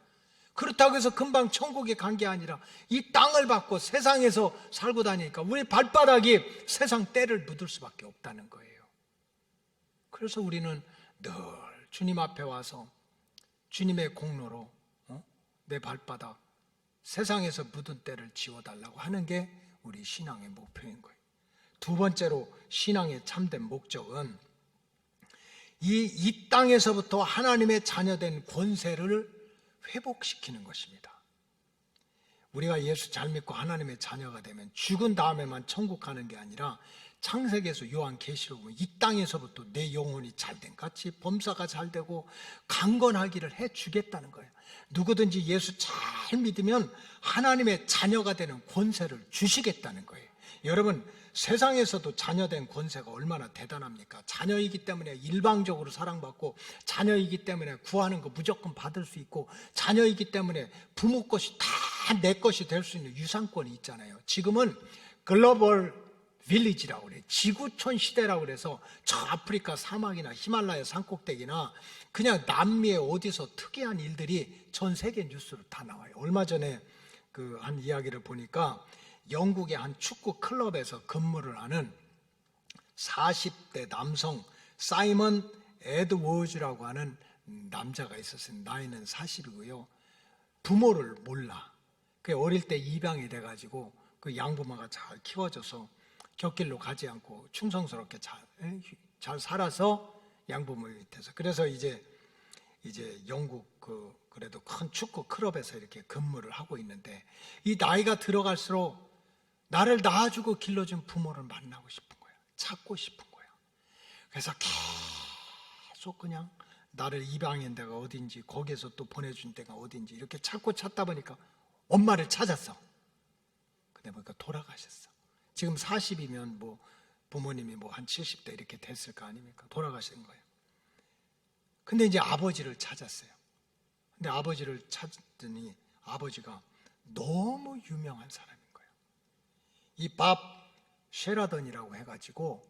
그렇다고 해서 금방 천국에 간 게 아니라 이 땅을 받고 세상에서 살고 다니니까 우리 발바닥이 세상 때를 묻을 수밖에 없다는 거예요. 그래서 우리는 늘 주님 앞에 와서 주님의 공로로 내 발바닥 세상에서 묻은 때를 지워달라고 하는 게 우리 신앙의 목표인 거예요. 두 번째로 신앙의 참된 목적은 이 땅에서부터 하나님의 자녀된 권세를 회복시키는 것입니다. 우리가 예수 잘 믿고 하나님의 자녀가 되면 죽은 다음에만 천국 가는 게 아니라 창세기에서 요한계시록 보면 이 땅에서부터 내 영혼이 잘된 같이 범사가 잘되고 강건하기를 해주겠다는 거예요. 누구든지 예수 잘 믿으면 하나님의 자녀가 되는 권세를 주시겠다는 거예요. 여러분, 세상에서도 자녀된 권세가 얼마나 대단합니까? 자녀이기 때문에 일방적으로 사랑받고, 자녀이기 때문에 구하는 거 무조건 받을 수 있고, 자녀이기 때문에 부모 것이 다 내 것이 될 수 있는 유산권이 있잖아요. 지금은 글로벌 빌리지라고 그래요. 지구촌 시대라고 그래서 저 아프리카 사막이나 히말라야 산꼭대기나 그냥 남미의 어디서 특이한 일들이 전 세계 뉴스로 다 나와요. 얼마 전에 한 이야기를 보니까 영국의 한 축구 클럽에서 근무를 하는 40대 남성 사이먼 에드워즈라고 하는 남자가 있었어요. 나이는 40이고요. 부모를 몰라. 어릴 때 입양이 돼가지고 그 양부모가 잘 키워줘서 곁길로 가지 않고 충성스럽게 잘 살아서 양부모 밑에서. 그래서 이제 영국 그래도 큰 축구 클럽에서 이렇게 근무를 하고 있는데, 이 나이가 들어갈수록 나를 낳아주고 길러준 부모를 만나고 싶은 거야. 찾고 싶은 거야. 그래서 계속 그냥 나를 입양한 데가 어딘지, 거기에서 또 보내준 데가 어딘지 이렇게 찾다 보니까 엄마를 찾았어. 근데 보니까 돌아가셨어. 지금 40이면 부모님이 한 70대 이렇게 됐을 거 아닙니까? 돌아가신 거예요. 근데 이제 아버지를 찾았어요. 근데 아버지를 찾더니 아버지가 너무 유명한 사람인 거예요. 이 밥 쉐라던이라고 해가지고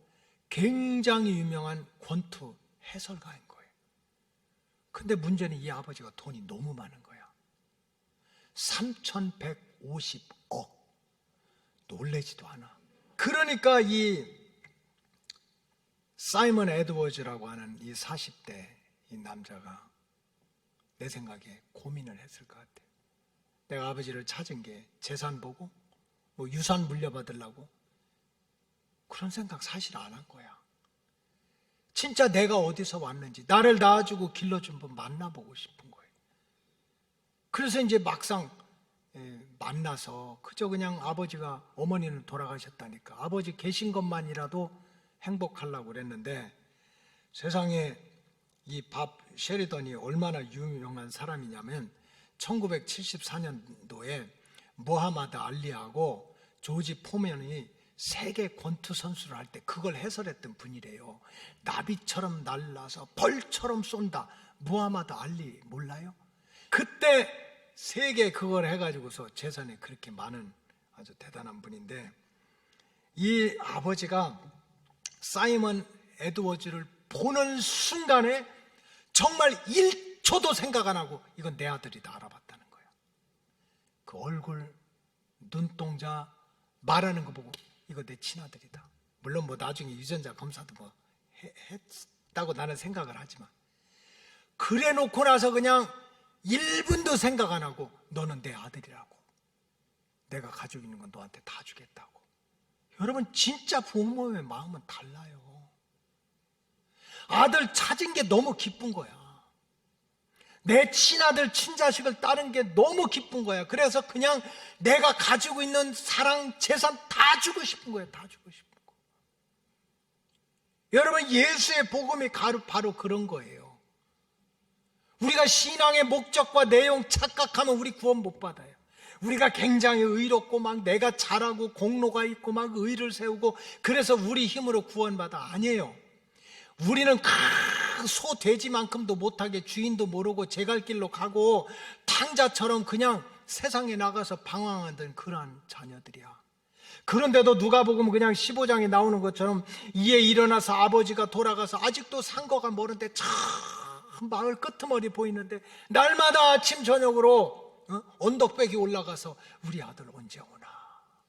굉장히 유명한 권투 해설가인 거예요. 근데 문제는 이 아버지가 돈이 너무 많은 거야. 3,150억. 놀래지도 않아. 그러니까 이 사이먼 에드워즈라고 하는 이 40대 이 남자가 내 생각에 고민을 했을 것 같아요. 내가 아버지를 찾은 게 재산 보고 뭐 유산 물려받으려고 그런 생각 사실 안 한 거야. 진짜 내가 어디서 왔는지 나를 낳아주고 길러준 분 만나보고 싶은 거예요. 그래서 이제 막상 만나서 그저 그냥 아버지가, 어머니는 돌아가셨다니까 아버지 계신 것만이라도 행복하려고 그랬는데, 세상에 이 밥 셰리던이 얼마나 유명한 사람이냐면 1974년도에 모하마드 알리하고 조지 포먼이 세계 권투 선수를 할 때 그걸 해설했던 분이래요. 나비처럼 날라서 벌처럼 쏜다. 무하마드 알리 몰라요? 그때 세계 그걸 해가지고서 재산이 그렇게 많은 아주 대단한 분인데, 이 아버지가 사이먼 에드워즈를 보는 순간에 정말 1초도 생각 안 하고 이건 내 아들이다 알아봤다는 거예요. 그 얼굴, 눈동자, 말하는 거 보고 이거 내 친아들이다. 물론 뭐 나중에 유전자 검사도 뭐 했다고 나는 생각을 하지만, 그래 놓고 나서 그냥 1분도 생각 안 하고 너는 내 아들이라고, 내가 가지고 있는 건 너한테 다 주겠다고. 여러분, 진짜 부모의 마음은 달라요. 아들 찾은 게 너무 기쁜 거야. 내 친아들, 친자식을 따른 게 너무 기쁜 거야. 그래서 그냥 내가 가지고 있는 사랑, 재산 다 주고 싶은 거예요. 다 주고 싶은 거. 여러분, 예수의 복음이 바로 그런 거예요. 우리가 신앙의 목적과 내용 착각하면 우리 구원 못 받아요. 우리가 굉장히 의롭고 막 내가 잘하고 공로가 있고 막 의를 세우고 그래서 우리 힘으로 구원받아. 아니에요. 우리는 소 돼지만큼도 못하게 주인도 모르고 제 갈 길로 가고 탕자처럼 그냥 세상에 나가서 방황하던 그러한 자녀들이야. 그런데도 누가복음 그냥 15장에 나오는 것처럼 이에 일어나서 아버지가 돌아가서 아직도 상거가 멀은데 참 마을 끄트머리 보이는데 날마다 아침 저녁으로 언덕백이 올라가서 우리 아들 언제 오나,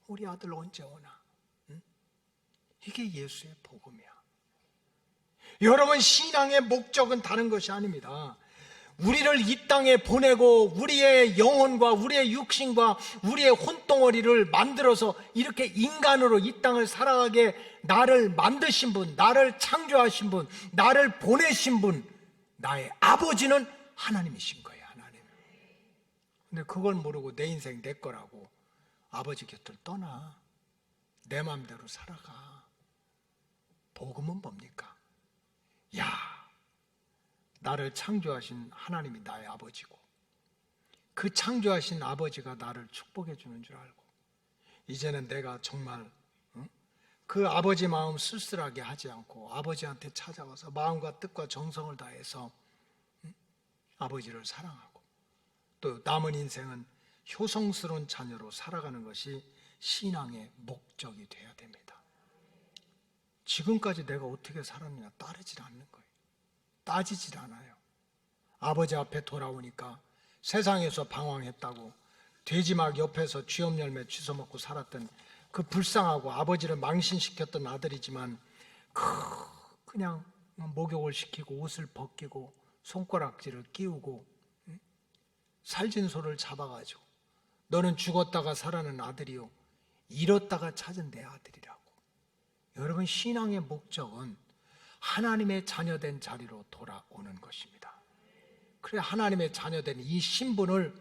우리 아들 언제 오나. 이게 예수의 복음이야. 여러분, 신앙의 목적은 다른 것이 아닙니다. 우리를 이 땅에 보내고 우리의 영혼과 우리의 육신과 우리의 혼덩어리를 만들어서 이렇게 인간으로 이 땅을 살아가게 나를 만드신 분, 나를 창조하신 분, 나를 보내신 분, 나의 아버지는 하나님이신 거예요. 하나님. 근데 그걸 모르고 내 인생 내 거라고 아버지 곁을 떠나 내 마음대로 살아가. 복음은 뭡니까? 야, 나를 창조하신 하나님이 나의 아버지고 그 창조하신 아버지가 나를 축복해 주는 줄 알고 이제는 내가 정말 그 아버지 마음 쓸쓸하게 하지 않고 아버지한테 찾아와서 마음과 뜻과 정성을 다해서 아버지를 사랑하고 또 남은 인생은 효성스러운 자녀로 살아가는 것이 신앙의 목적이 되어야 됩니다. 지금까지 내가 어떻게 살았느냐 따르질 않는 거예요. 따지질 않아요. 아버지 앞에 돌아오니까 세상에서 방황했다고 돼지막 옆에서 쥐엄 열매 주워먹고 살았던 그 불쌍하고 아버지를 망신시켰던 아들이지만 그냥 목욕을 시키고 옷을 벗기고 손가락질을 끼우고 살진 소를 잡아가지고 너는 죽었다가 살아난 아들이요 잃었다가 찾은 내 아들이라고. 여러분, 신앙의 목적은 하나님의 자녀된 자리로 돌아오는 것입니다. 그래, 하나님의 자녀된 이 신분을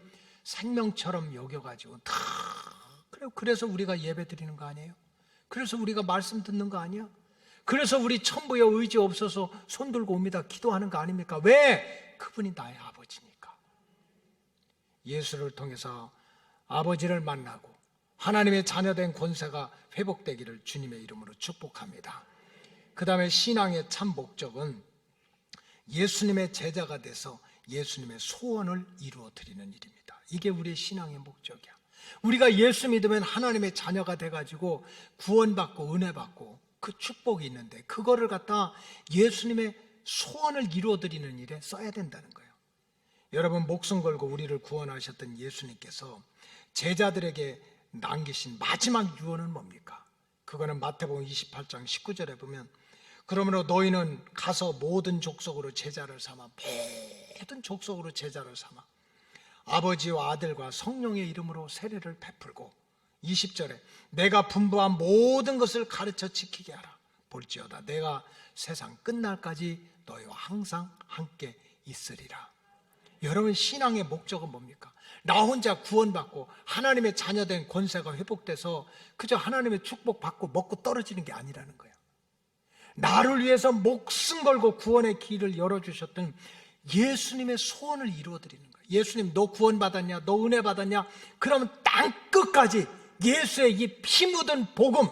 생명처럼 여겨가지고 다 그래서 우리가 예배 드리는 거 아니에요? 그래서 우리가 말씀 듣는 거 아니야? 그래서 우리 천부에 의지 없어서 손 들고 옵니다. 기도하는 거 아닙니까? 왜? 그분이 나의 아버지니까. 예수를 통해서 아버지를 만나고 하나님의 자녀된 권세가 회복되기를 주님의 이름으로 축복합니다. 그 다음에 신앙의 참 목적은 예수님의 제자가 돼서 예수님의 소원을 이루어 드리는 일입니다. 이게 우리의 신앙의 목적이야. 우리가 예수 믿으면 하나님의 자녀가 돼가지고 구원받고 은혜 받고 그 축복이 있는데 그거를 갖다 예수님의 소원을 이루어드리는 일에 써야 된다는 거예요. 여러분, 목숨 걸고 우리를 구원하셨던 예수님께서 제자들에게 남기신 마지막 유언은 뭡니까? 그거는 마태복음 28장 19절에 보면, 그러므로 너희는 가서 모든 족속으로 제자를 삼아, 모든 족속으로 제자를 삼아 아버지와 아들과 성령의 이름으로 세례를 베풀고, 20절에 내가 분부한 모든 것을 가르쳐 지키게 하라. 볼지어다 내가 세상 끝날까지 너희와 항상 함께 있으리라. 여러분, 신앙의 목적은 뭡니까? 나 혼자 구원받고 하나님의 자녀된 권세가 회복돼서 그저 하나님의 축복받고 먹고 떨어지는 게 아니라는 거예요. 나를 위해서 목숨 걸고 구원의 길을 열어주셨던 예수님의 소원을 이루어드리는 거예요. 예수님, 너 구원받았냐? 너 은혜 받았냐? 그러면 땅끝까지 예수의 이 피 묻은 복음,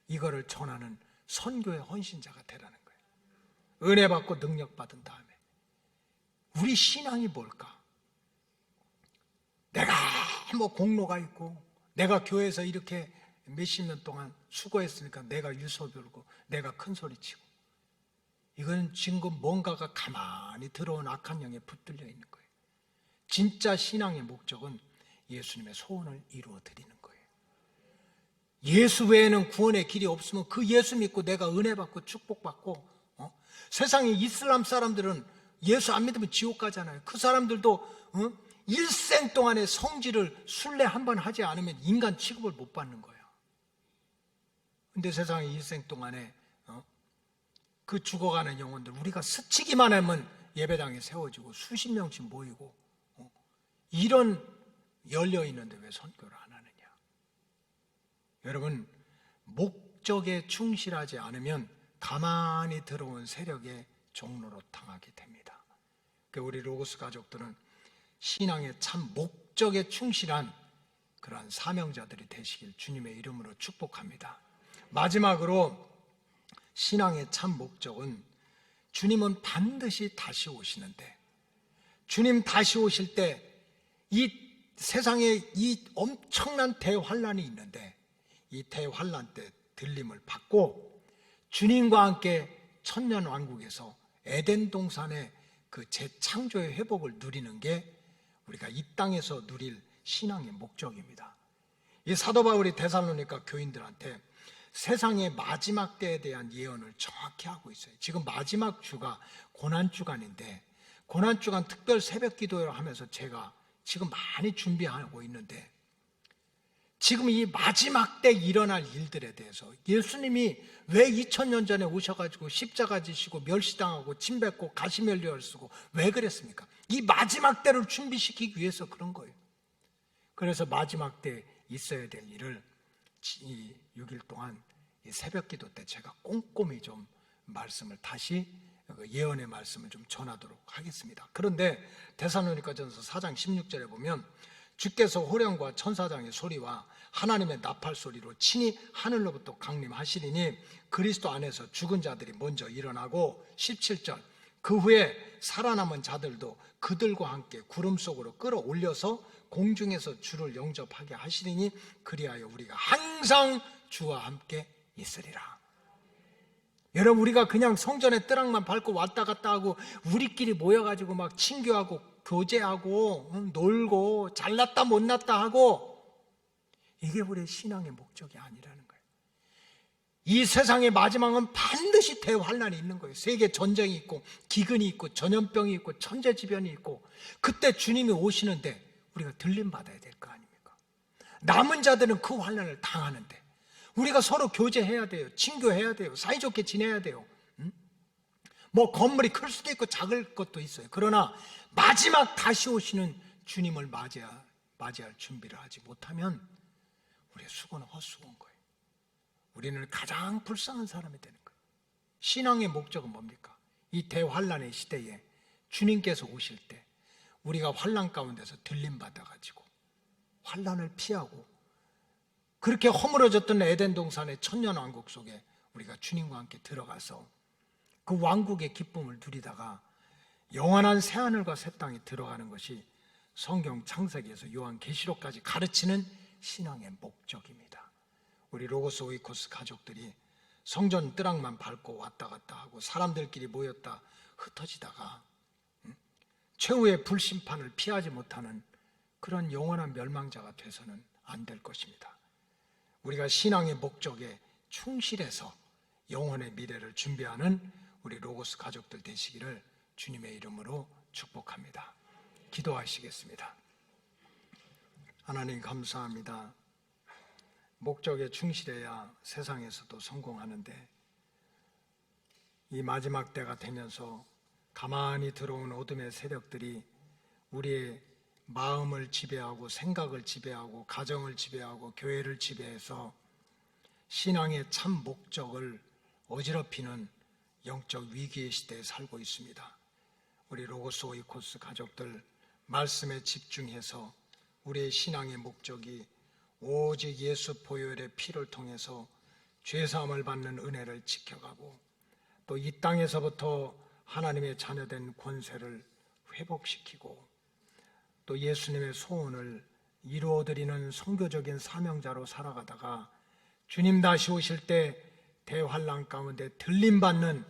이거를 전하는 선교의 헌신자가 되라는 거예요. 은혜 받고 능력 받은 다음에 우리 신앙이 뭘까? 내가 뭐 공로가 있고 내가 교회에서 이렇게 몇십 년 동안 수고했으니까 내가 유서 베고 내가 큰 소리 치고, 이건 지금 뭔가가 가만히 들어온 악한 영에 붙들려 있는 거예요. 진짜 신앙의 목적은 예수님의 소원을 이루어 드리는 거예요. 예수 외에는 구원의 길이 없으면 그 예수 믿고 내가 은혜 받고 축복받고, 세상에 이슬람 사람들은 예수 안 믿으면 지옥 가잖아요. 그 사람들도 일생 동안의 성질을 순례 한 번 하지 않으면 인간 취급을 못 받는 거예요. 근데 세상에 일생 동안에 그 죽어가는 영혼들, 우리가 스치기만 하면 예배당에 세워지고 수십 명씩 모이고, 이런 열려있는데 왜 선교를 안 하느냐? 여러분, 목적에 충실하지 않으면 가만히 들어온 세력의 종로로 당하게 됩니다. 우리 로고스 가족들은 신앙의 참 목적에 충실한 그러한 사명자들이 되시길 주님의 이름으로 축복합니다. 마지막으로, 신앙의 참 목적은 주님은 반드시 다시 오시는데, 주님 다시 오실 때 이 세상에 이 엄청난 대환란이 있는데, 이 대환란 때 들림을 받고 주님과 함께 천년왕국에서 에덴 동산의 그 재창조의 회복을 누리는 게 우리가 이 땅에서 누릴 신앙의 목적입니다. 이 사도 바울이 데살로니가 교인들한테 세상의 마지막 때에 대한 예언을 정확히 하고 있어요. 지금 마지막 주가 고난주간인데, 고난주간 특별 새벽 기도를 하면서 제가 지금 많이 준비하고 있는데, 지금 이 마지막 때 일어날 일들에 대해서 예수님이 왜 2000년 전에 오셔가지고 십자가 지시고 멸시당하고 침뱉고 가시면류를 쓰고 왜 그랬습니까? 이 마지막 때를 준비시키기 위해서 그런 거예요. 그래서 마지막 때 있어야 될 일을 이 6일 동안 이 새벽 기도 때 제가 꼼꼼히 좀 말씀을 다시 예언의 말씀을 좀 전하도록 하겠습니다. 그런데 데살로니가전서 4장 16절에 보면, 주께서 호령과 천사장의 소리와 하나님의 나팔 소리로 친히 하늘로부터 강림하시리니 그리스도 안에서 죽은 자들이 먼저 일어나고, 17절, 그 후에 살아남은 자들도 그들과 함께 구름 속으로 끌어올려서 공중에서 주를 영접하게 하시리니 그리하여 우리가 항상 주와 함께 있으리라. 여러분, 우리가 그냥 성전의 뜨락만 밟고 왔다 갔다 하고 우리끼리 모여가지고 막 친교하고 교제하고 놀고 잘났다 못났다 하고, 이게 우리의 신앙의 목적이 아니라는 거예요. 이 세상의 마지막은 반드시 대환란이 있는 거예요. 세계 전쟁이 있고 기근이 있고 전염병이 있고 천재지변이 있고, 그때 주님이 오시는데 우리가 들림 받아야 될 거 아닙니까? 남은 자들은 그 환란을 당하는데 우리가 서로 교제해야 돼요. 친교해야 돼요. 사이좋게 지내야 돼요. 뭐 건물이 클 수도 있고 작을 것도 있어요. 그러나 마지막 다시 오시는 주님을 맞이할 준비를 하지 못하면 우리의 수고는 헛수고인 거예요. 우리는 가장 불쌍한 사람이 되는 거예요. 신앙의 목적은 뭡니까? 이 대환란의 시대에 주님께서 오실 때 우리가 환란 가운데서 들림 받아가지고 환란을 피하고, 그렇게 허물어졌던 에덴 동산의 천년왕국 속에 우리가 주님과 함께 들어가서 그 왕국의 기쁨을 누리다가 영원한 새하늘과 새 땅에 들어가는 것이 성경 창세기에서 요한계시록까지 가르치는 신앙의 목적입니다. 우리 로고스 오이코스 가족들이 성전 뜨락만 밟고 왔다 갔다 하고 사람들끼리 모였다 흩어지다가 최후의 불심판을 피하지 못하는 그런 영원한 멸망자가 돼서는 안 될 것입니다. 우리가 신앙의 목적에 충실해서 영혼의 미래를 준비하는 우리 로고스 가족들 되시기를 주님의 이름으로 축복합니다. 기도하시겠습니다. 하나님 감사합니다. 목적에 충실해야 세상에서도 성공하는데 이 마지막 때가 되면서 가만히 들어온 어둠의 세력들이 우리의 마음을 지배하고 생각을 지배하고 가정을 지배하고 교회를 지배해서 신앙의 참 목적을 어지럽히는 영적 위기의 시대에 살고 있습니다. 우리 로고스 오이코스 가족들 말씀에 집중해서 우리의 신앙의 목적이 오직 예수 보혈의 피를 통해서 죄사함을 받는 은혜를 지켜가고 또 이 땅에서부터 하나님의 자녀된 권세를 회복시키고 또 예수님의 소원을 이루어드리는 선교적인 사명자로 살아가다가 주님 다시 오실 때 대환란 가운데 들림받는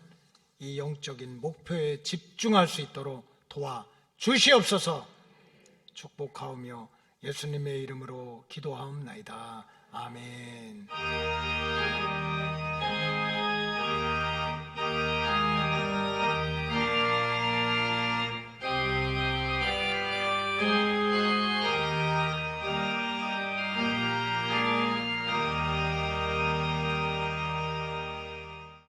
이 영적인 목표에 집중할 수 있도록 도와 주시옵소서. 축복하오며 예수님의 이름으로 기도하옵나이다. 아멘.